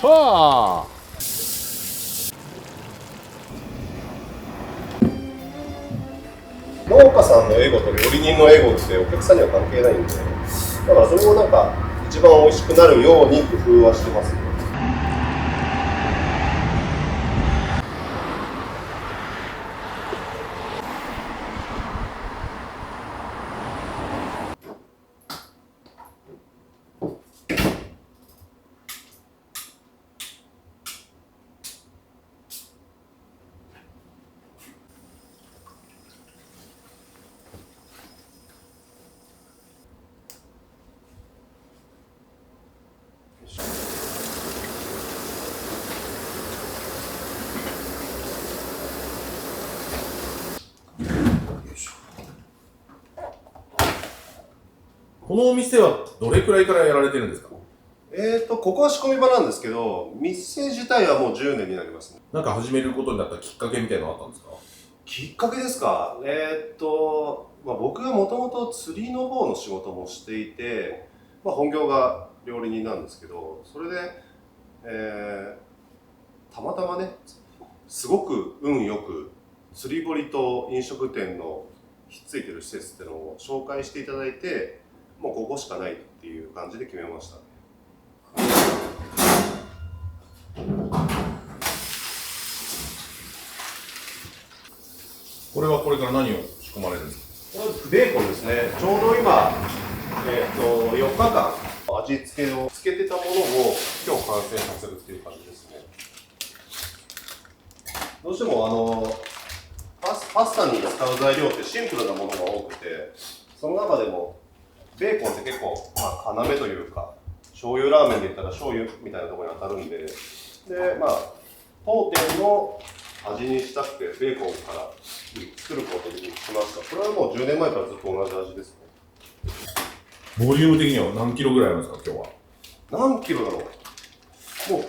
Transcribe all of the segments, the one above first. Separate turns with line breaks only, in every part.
はあ。
農家さんのエゴと料理人のエゴってお客さんには関係ないんで、だからそれをなんか一番美味しくなるように工夫はしてます。
このお店はどれくらいからやられてるんですか？
ここは仕込み場なんですけど、店自体はもう10年になりますね。
なんか始めることになったきっかけみたいなのあったんですか？
きっかけですか。僕がもともと釣りの方の仕事もしていて、本業が料理人なんですけど、それで、たまたまね、すごく運よく釣り堀と飲食店のひっついてる施設っていうのを紹介していただいて、もうここしかないっていう感じで決めました。
これはこれから何を仕込まれるんですか？
これベーコンですね。ちょうど今、4日間味付けをつけてたものを今日完成させるっていう感じですね。どうしてもパスタに使う材料ってシンプルなものが多くて、その中でもベーコンって結構、要というか、醤油ラーメンで言ったら醤油みたいなところに当たるんで、当店の味にしたくてベーコンから作ることにしました。これはもう10年前からずっと同じ味ですね。
ボリューム的には何キロぐらいあるんですか、今日は？
何キロだろう。もう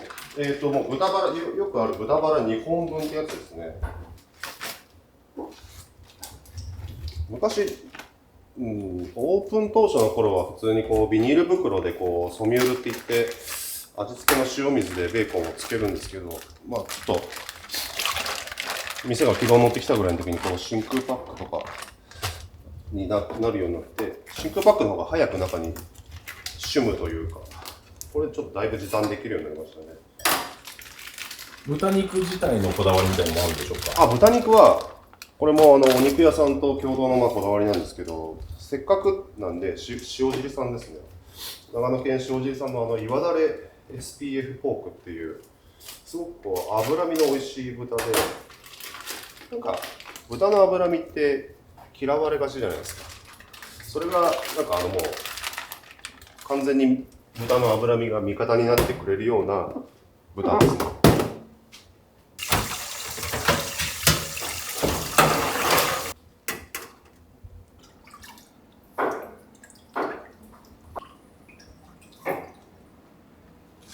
豚バラ、よくある豚バラ2本分ってやつですね。昔、オープン当初の頃は普通にこうビニール袋でこうソミュールって言って味付けの塩水でベーコンをつけるんですけど、ちょっと店が軌道に乗ってきたぐらいの時にこう真空パックとかになるようになって、真空パックの方が早く中に染むというか、これちょっとだいぶ時短できるようになりましたね。
豚肉自体のこだわりみたいなのもあるんでしょうか？
豚肉はこれもお肉屋さんと共同のこだわりなんですけど、せっかくなんで塩尻さんですね。長野県塩尻さんの岩だれ SPF ポークっていうすごくこう脂身の美味しい豚で、なんか豚の脂身って嫌われがちじゃないですか。それがなんかもう完全に豚の脂身が味方になってくれるような豚ですね。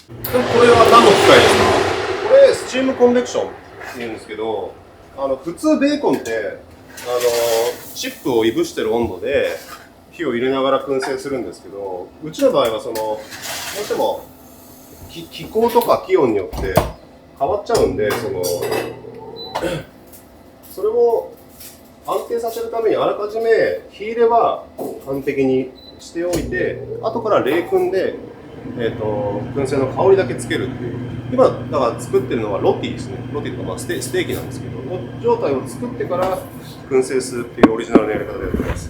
これは何の機械ですか？
これスチームコンベクションっていうんですけど、普通ベーコンってチップをいぶしてる温度で火を入れながら燻製するんですけど、うちの場合はどうしても気候とか気温によって変わっちゃうんで、それを安定させるためにあらかじめ火入れは完璧にしておいて、後から冷燻で燻製の香りだけつけるっていう。今だから作ってるのはロティですね。ロティとかステーキなんですけど、状態を作ってから燻製するっていうオリジナルのやり方でやってます。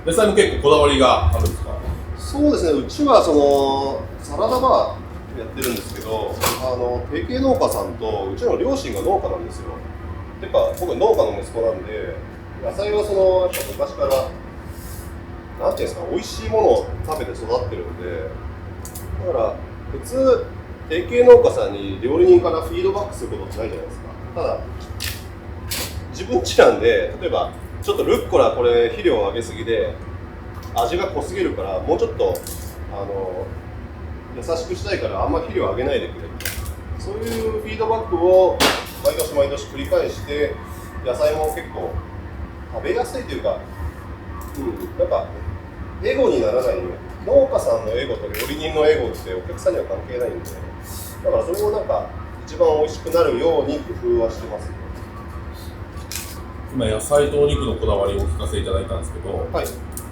野菜も結構こだわりがあるんですか？
そうですね、うちはサラダバーやってるんですけど、提携農家さんとうちの両親が農家なんですよ。てか僕農家の息子なんで、野菜はやっぱ昔からなんていうんですか、美味しいものを食べて育ってるんで、だから普通提携農家さんに料理人からフィードバックすることってないじゃないですか。ただ自分家なんで、例えばちょっとルッコラこれ肥料をあげすぎで味が濃すぎるからもうちょっと優しくしたいからあんま肥料あげないでくれと、そういうフィードバックを毎年毎年繰り返して野菜も結構食べやすいというか、なんかエゴにならないように、農家さんのエゴと料理人のエゴってお客さんには関係ないんで、だからそれをなんか一番美味しくなるように工夫はしてます。
今野菜とお肉のこだわりをお聞かせいただいたんですけど、
はい、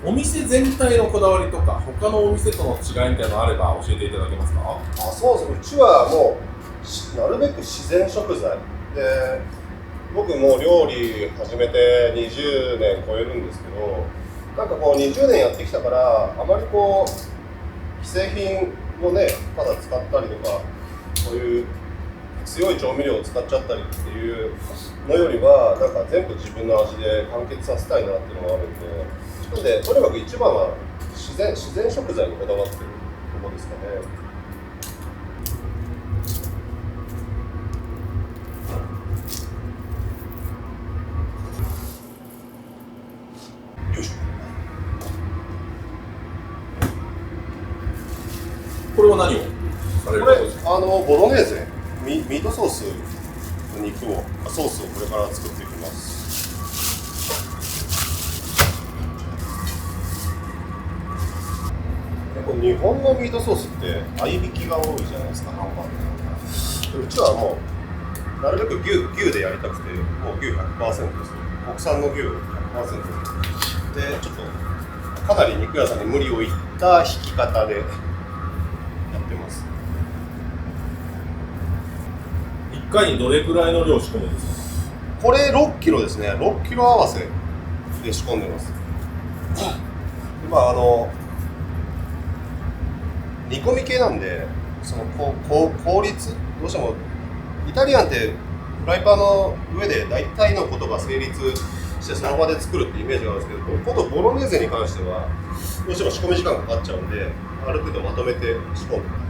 お店全体のこだわりとか他のお店との違いみたいなのあれば教えていただけますか？
そうですね、うちはもうなるべく自然食材で、僕も料理始めて20年超えるんですけど、なんかこう20年やってきたからあまりこう既製品をねただ使ったりとか、そういう強い調味料を使っちゃったりっていうのよりは、なんか全部自分の味で完結させたいなっていうのがあるんで、なのでとにかく一番は自然食材にこだわってるところですかね。よいしょ。
これは何をされる
これ
んですか？
ボロネーゼミートソースのソースをこれから作っていきます。日本のミートソースって合いびきが多いじゃないですか、ハンバーグ。うちはもうなるべく牛でやりたくて、もう牛 100% ですね。国産の牛 100% で、ちょっとかなり肉屋さんに無理を言った引き方でやってます。
1回にどれくらいの量仕込むんですか？
これ6キロですね。6キロ合わせで仕込んでます。煮込み系なんで、その効率、どうしてもイタリアンってフライパンの上で大体のことが成立してその場で作るってイメージがあるんですけど、今度ボロネーゼに関してはどうしても仕込み時間かかっちゃうんで、ある程度まとめて仕込んでます。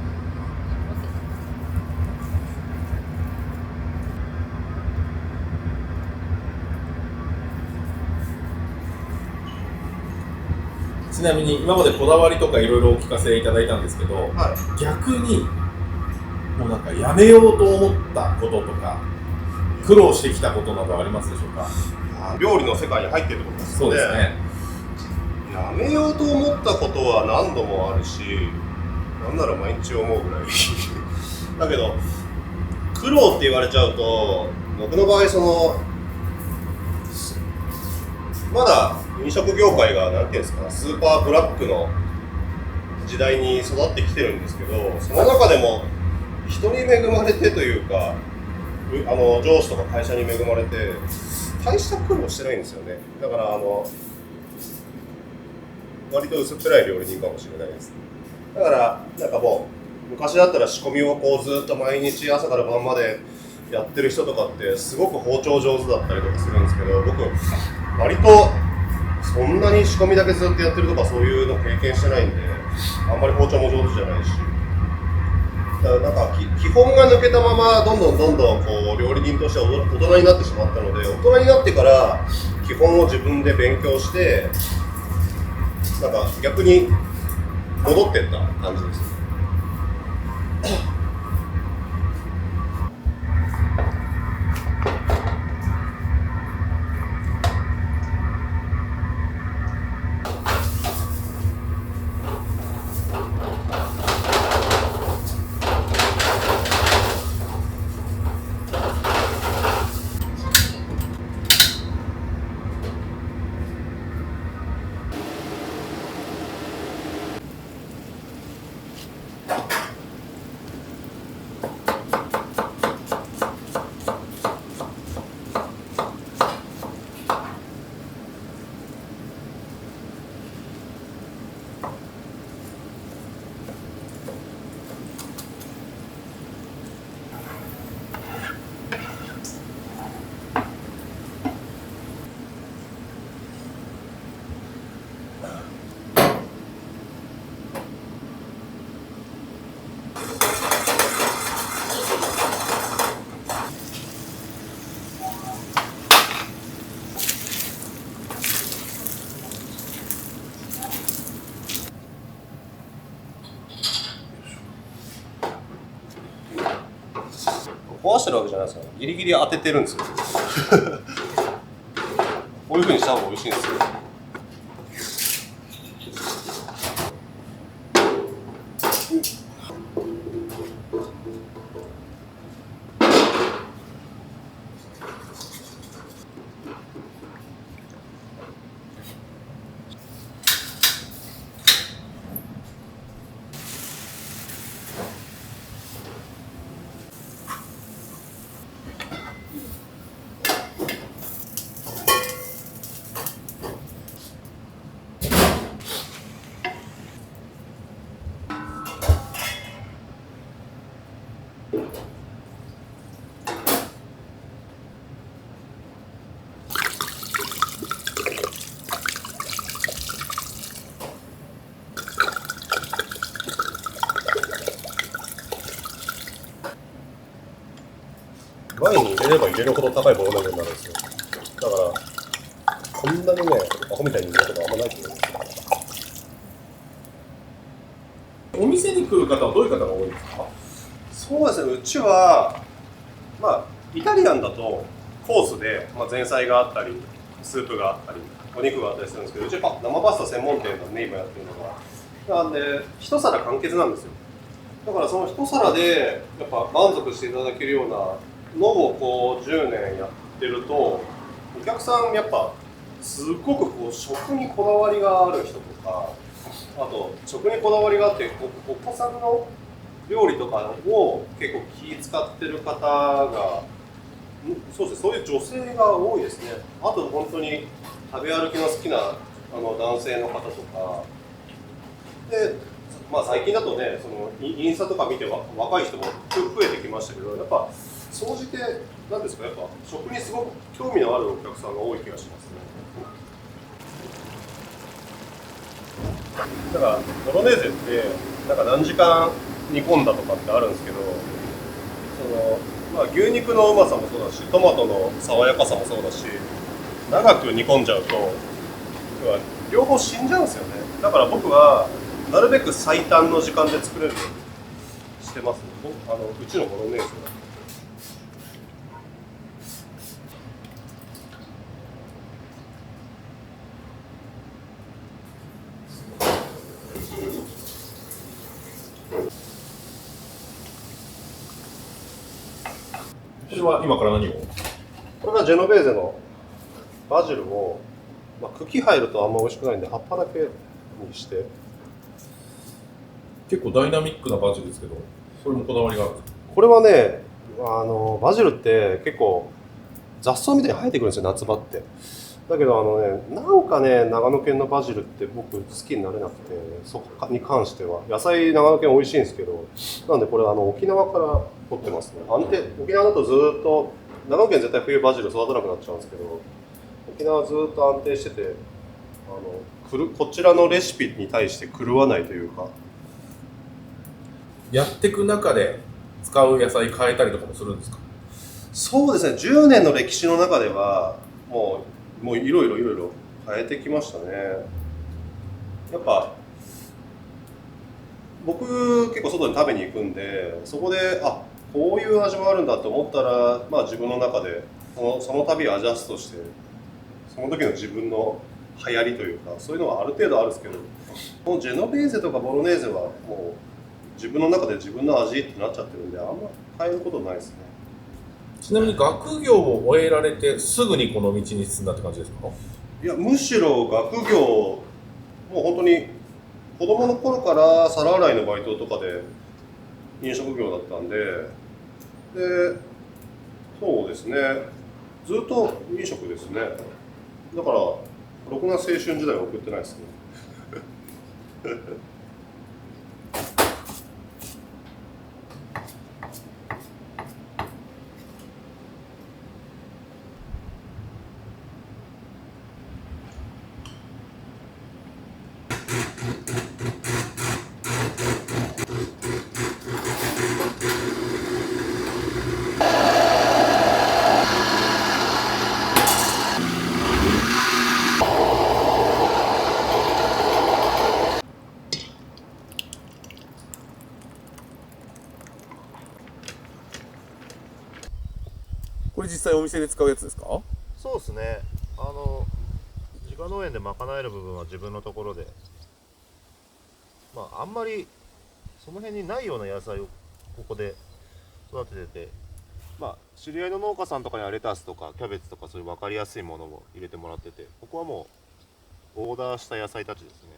ちなみに今までこだわりとかいろいろお聞かせいただいたんですけど、
はい、
逆にもうなんかやめようと思ったこととか苦労してきたことなどありますでしょうか？
料理の世界に入ってるってことですよね。
そうですね。
やめようと思ったことは何度もあるし、なんなら毎日思うぐらいだけど、苦労って言われちゃうと、僕の場合まだ飲食業界がなんていうんですか、スーパーブラックの時代に育ってきてるんですけど、その中でも人に恵まれてというか、上司とか会社に恵まれて大した苦労してないんですよね。だから割と薄っぺらい料理人かもしれないです。だからなんかもう昔だったら仕込みをこうずっと毎日朝から晩までやってる人とかってすごく包丁上手だったりとかするんですけど、僕割とそんなに仕込みだけずっとやってるとかそういうの経験してないんで、あんまり包丁も上手じゃないし、だからなんか基本が抜けたままどんどんこう料理人として大人になってしまったので、大人になってから基本を自分で勉強して、なんか逆に戻ってった感じです。壊してるわけじゃないですから、ギリギリ当ててるんですよ。こういう風にした方が美味しいんですよ。前に入れれば入れるほど高いボロネーゼになるんですよ。だからこんなにね、アホみたいに入れることはあんまないと思うんですよ。
お店に来る方はどういう方が多いですか？
そうですね、うちはまあイタリアンだとコースで、前菜があったりスープがあったりお肉があったりするんですけど、うちは生パスタ専門店なんで今やってるのがなんで一皿完結なんですよ。だからその一皿でやっぱ満足していただけるようなのをこう10年やってると、お客さんやっぱすごくこう食にこだわりがある人とか、あと食にこだわりがあってお子さんの料理とかを結構気使ってる方が、そうですね、そういう女性が多いですね。あと本当に食べ歩きの好きな男性の方とかで、最近だとね、そのインスタとか見て若い人も増えてきましたけど、やっぱ総じてなんですか、やっぱ食にすごく興味のあるお客さんが多い気がしますね。だからボロネーゼってなんか何時間煮込んだとかってあるんですけど、牛肉のうまさもそうだし、トマトの爽やかさもそうだし、長く煮込んじゃうと要は両方死んじゃうんですよね。だから僕はなるべく最短の時間で作れるようにしてますね。うちのボロネーゼは。
これは今から何を？
これがジェノベーゼのバジルを、茎入るとあんま美味しくないんで葉っぱだけにして。
結構ダイナミックなバジルですけど、それもこだわりがあるんですか？
これはね、バジルって結構雑草みたいに生えてくるんですよ、夏場って。だけどなんかね、長野県のバジルって僕好きになれなくて、そこに関しては野菜長野県美味しいんですけど、なんでこれ沖縄から取ってますね。沖縄だとずっと長野県絶対冬バジル育たなくなっちゃうんですけど、沖縄はずっと安定してて、こちらのレシピに対して狂わないというか。
やっていく中で使う野菜変えたりとかもするんですか？
そうですね、10年の歴史の中ではもういろいろ変えてきましたね。やっぱ僕結構外に食べに行くんで、そこでこういう味もあるんだと思ったら、自分の中でその度アジャストして、その時の自分の流行りというか、そういうのはある程度あるんですけど、もうジェノベーゼとかボロネーゼはもう自分の中で自分の味ってなっちゃってるんで、あんま変えることないですね。
ちなみに学業を終えられてすぐにこの道に進んだって感じですか？
いや、むしろ学業、もう本当に子供の頃から皿洗いのバイトとかで飲食業だったんで、そうですね、ずっと飲食ですね。だからろくな青春時代は送ってないですね。
実際お店で使うやつですか？
そうですね。自家農園で賄える部分は自分のところで、あんまりその辺にないような野菜をここで育ててて、知り合いの農家さんとかにはレタスとかキャベツとかそういう分かりやすいものを入れてもらってて、ここはもうオーダーした野菜たちですね。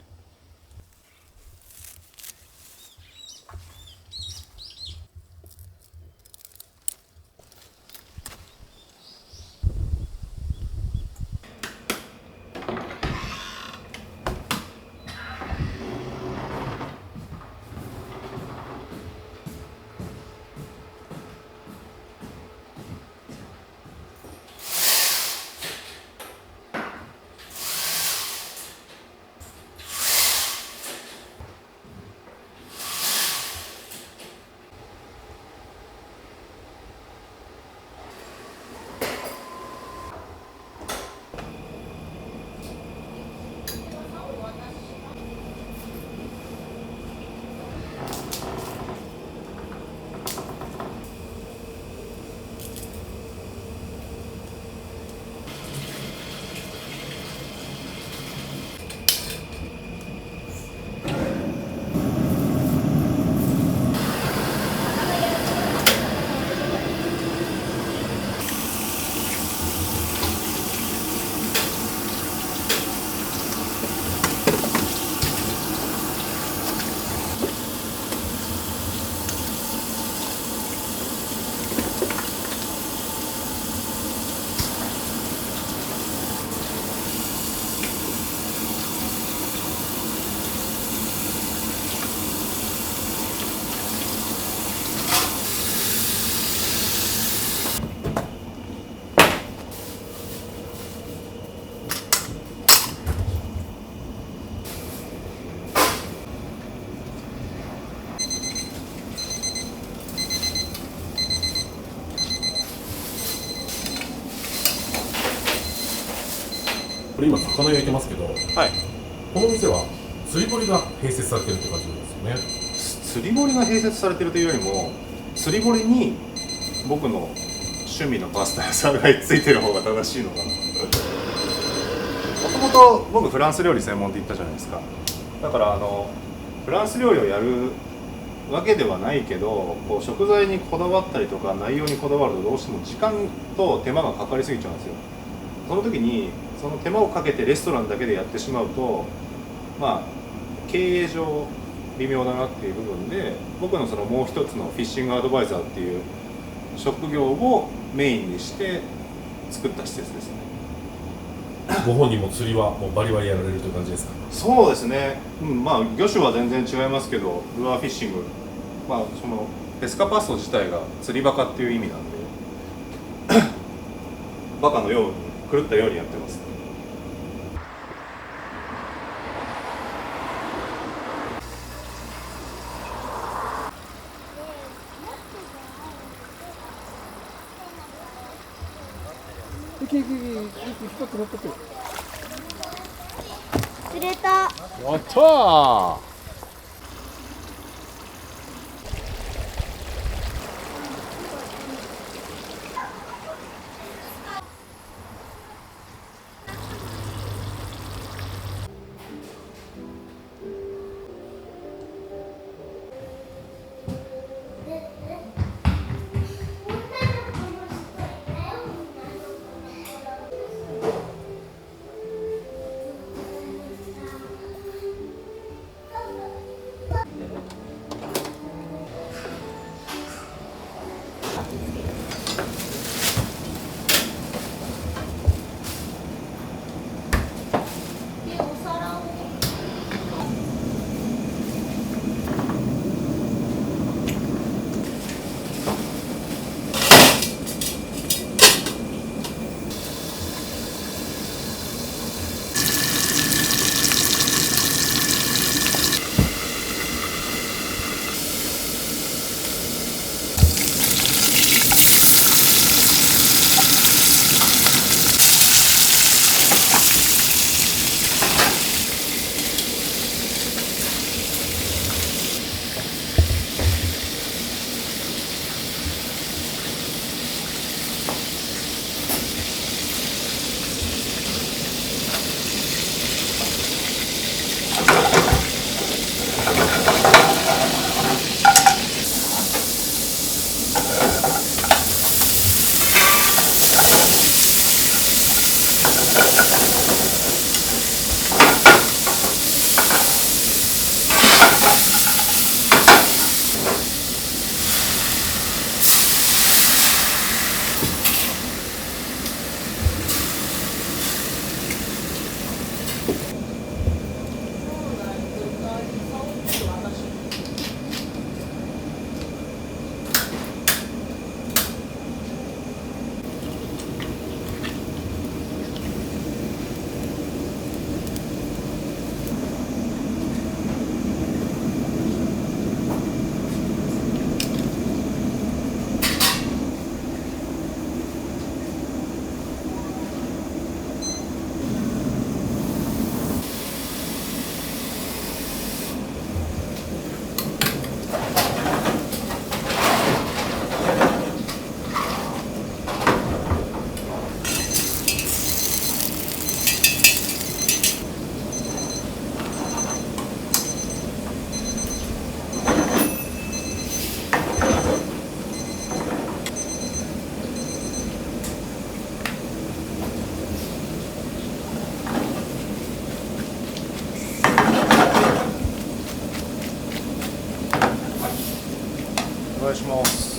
これ今魚焼いてますけど、
はい。
この店は釣り堀が併設されてるって感じなんですよね。
釣り堀が併設されてるというよりも、釣り堀に僕の趣味のパスタ屋さんがついてる方が正しいのかな。もともと僕フランス料理専門って言ったじゃないですか。だからフランス料理をやるわけではないけど、こう食材にこだわったりとか内容にこだわるとどうしても時間と手間がかかりすぎちゃうんですよ。その時にその手間をかけてレストランだけでやってしまうと、経営上微妙だなっていう部分で、僕のそのもう一つのフィッシングアドバイザーっていう職業をメインにして作った施設ですね。
ご本人も釣りはもうバリバリやられるという感じですか？
そうですね、魚種は全然違いますけど、ルアーフィッシング、そのペスカパッソ自体が釣りバカっていう意味なんでバカのように狂ったようにやってます。
釣れた。
やったー。
お願いします。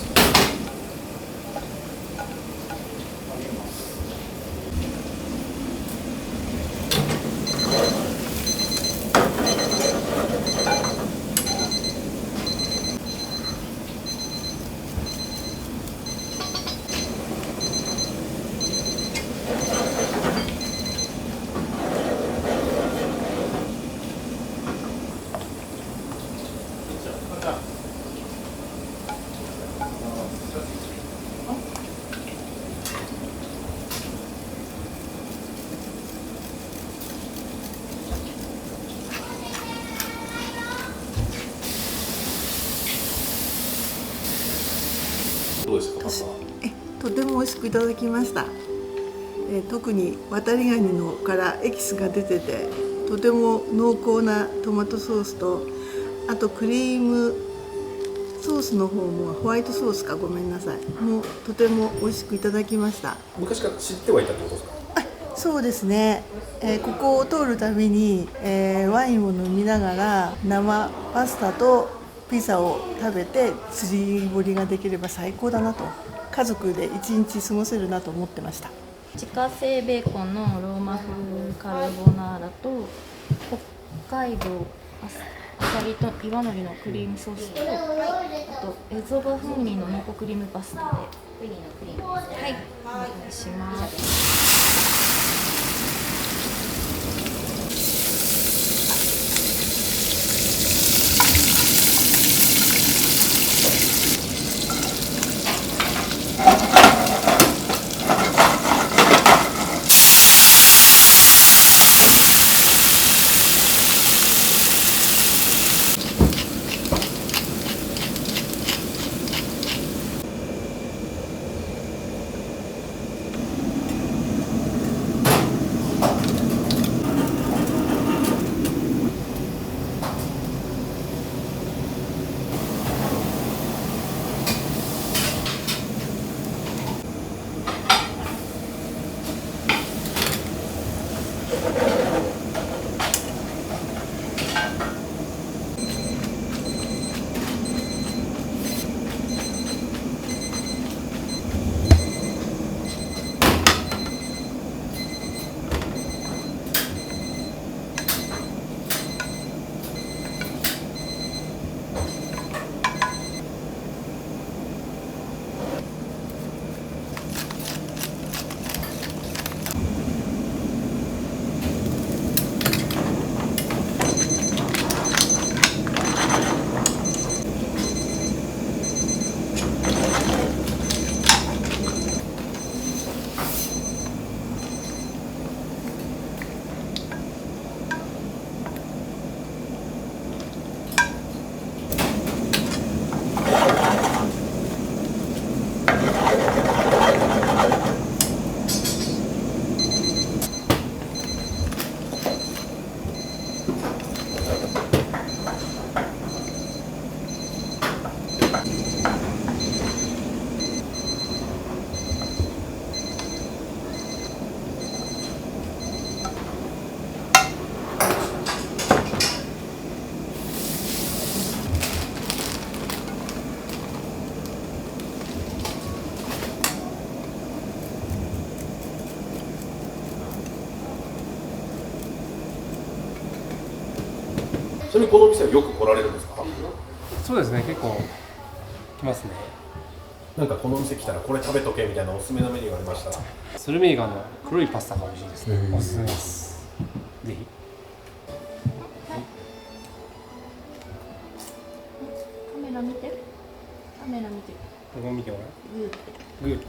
どうですか、パスタは。
とても美味しくいただきました。特に渡りガニのからエキスが出ててとても濃厚なトマトソースと、あとクリームソースの方もホワイトソースかごめんなさいもうとても美味しくいただきました。
昔から知ってはいたってことですか。
そうですね、ここを通るたびに、ワインを飲みながら生パスタとピザを食べて釣り堀ができれば最高だなと、家族で一日過ごせるなと思ってました。
自家製ベーコンのローマ風カルボナーラと北海道アサリと岩のりのクリームソースと、あとエゾバ風味の濃厚クリームパスタで、はい、お願いします。
ちなみにこの店はよく来られるんですか？
そうですね、結構来ますね。
なんかこの店来たらこれ食べとけみたいなおすすめのメニューがありましたら。
スルメイカの黒いパスタが美味しいですね。おすすめです。ぜひ。
カメラ見て。カメラ見て。
ここ見てもらう。
グーって。
グーって。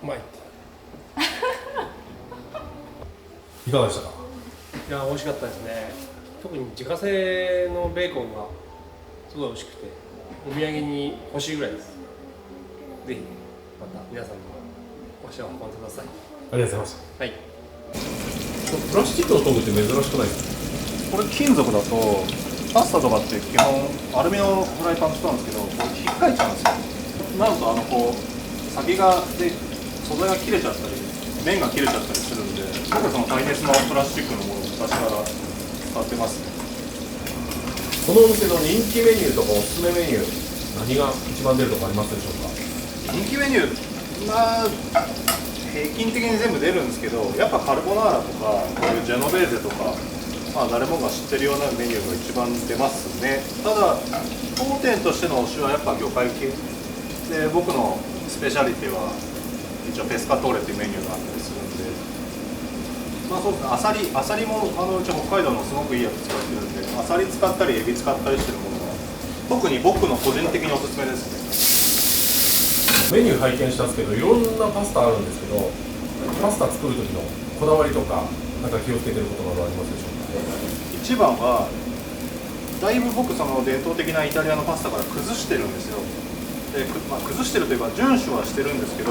うまいって。
いかがでしたか？
いや、美味しかったですね。特に自家製のベーコンがすごい美味しくて、お土産に欲しいぐらいです。ぜひ、また皆さんも足を運んでください。
ありがとうございました。
はい。
プラスチックのトングって珍しくないですか？
これ金属だとパスタとかって基本アルミのフライパン使うんですけど、これひっかいちゃうんですよ。なるとこう先がで素材が切れちゃったり面が切れちゃったりするんで、僕はその耐熱のプラスチックのものを昔から使ってますね。
このお店の人気メニューとかおすすめメニュー、何が一番出るとかありますでしょうか？
人気メニュー、まあ平均的に全部出るんですけど、やっぱカルボナーラとかこういうジェノベーゼとか、まあ誰もが知ってるようなメニューが一番出ますね。ただ当店としての推しはやっぱ魚介系で、僕のスペシャリティは一応ペスカトーレっていうメニューがあったりするんで、まあそうですね、アサリもうち北海道のすごくいいやつ使ってるんで、アサリ使ったりエビ使ったりしてるものは特に僕の個人的におすすめですね。
メニュー拝見したんですけど、いろんなパスタあるんですけど、パスタ作る時のこだわりとか、なんか気をつけてることなどありますでしょうか？
一番はだいぶ僕その伝統的なイタリアのパスタから崩してるんですよ。で、崩してるというか遵守はしてるんですけど、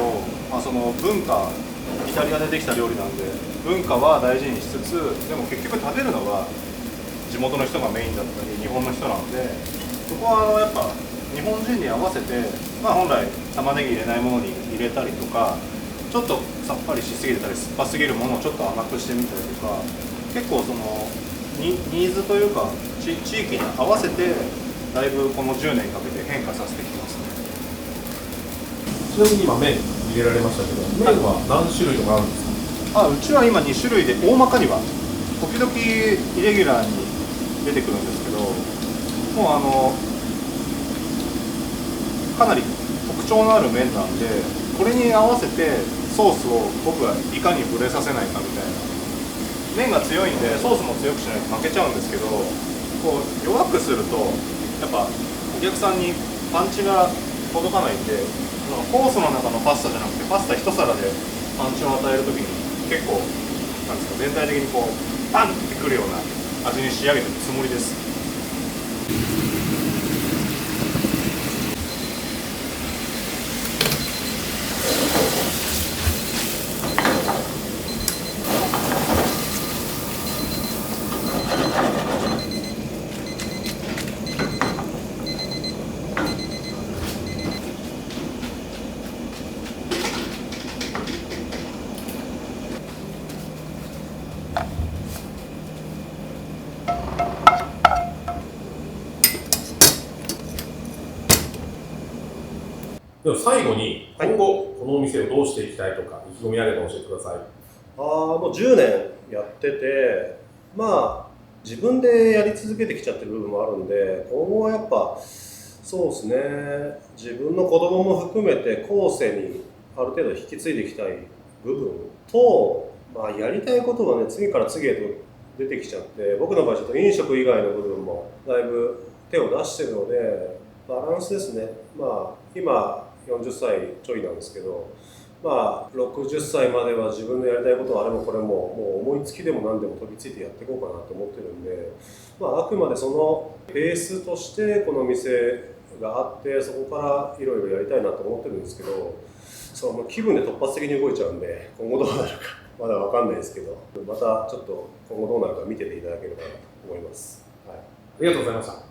その文化、イタリアでできた料理なんで文化は大事にしつつ、でも結局食べるのは地元の人がメインだったり日本の人なので、そこはやっぱ日本人に合わせて、本来玉ねぎ入れないものに入れたりとか、ちょっとさっぱりしすぎてたり酸っぱすぎるものをちょっと甘くしてみたりとか、結構そのニーズというか地域に合わせてだいぶこの10年かけて変化させてきてますね。
ちなみに今麺入れられましたけど、麺は何種類とかあるんですか？
うちは今2種類で、大まかには時々イレギュラーに出てくるんですけど、もうかなり特徴のある麺なんで、これに合わせてソースを僕はいかにブレさせないかみたいな。麺が強いんでソースも強くしないと負けちゃうんですけど、こう弱くするとやっぱお客さんにパンチが届かないんで、コースの中のパスタじゃなくてパスタ一皿でパンチを与えるときに結構なんですか、全体的にこうパンってくるような味に仕上げてるつもりです。
では最後に今後このお店をどうしていきたいとか意気込みあれば教えてください。
もう10年やってて、自分でやり続けてきちゃってる部分もあるんで、今後はやっぱそうですね、自分の子供も含めて後世にある程度引き継いでいきたい部分と、やりたいことはね、次から次へと出てきちゃって、僕の場合ちょっと飲食以外の部分もだいぶ手を出してるので、バランスですね。今40歳ちょいなんですけど、60歳までは自分のやりたいことはあれもこれももう思いつきでも何でも飛びついてやっていこうかなと思ってるんで、あくまでそのベースとしてこの店があって、そこからいろいろやりたいなと思ってるんですけど、その気分で突発的に動いちゃうんで、今後どうなるかまだ分かんないですけど、またちょっと今後どうなるか見てていただければなと思います。
ありがとうございました。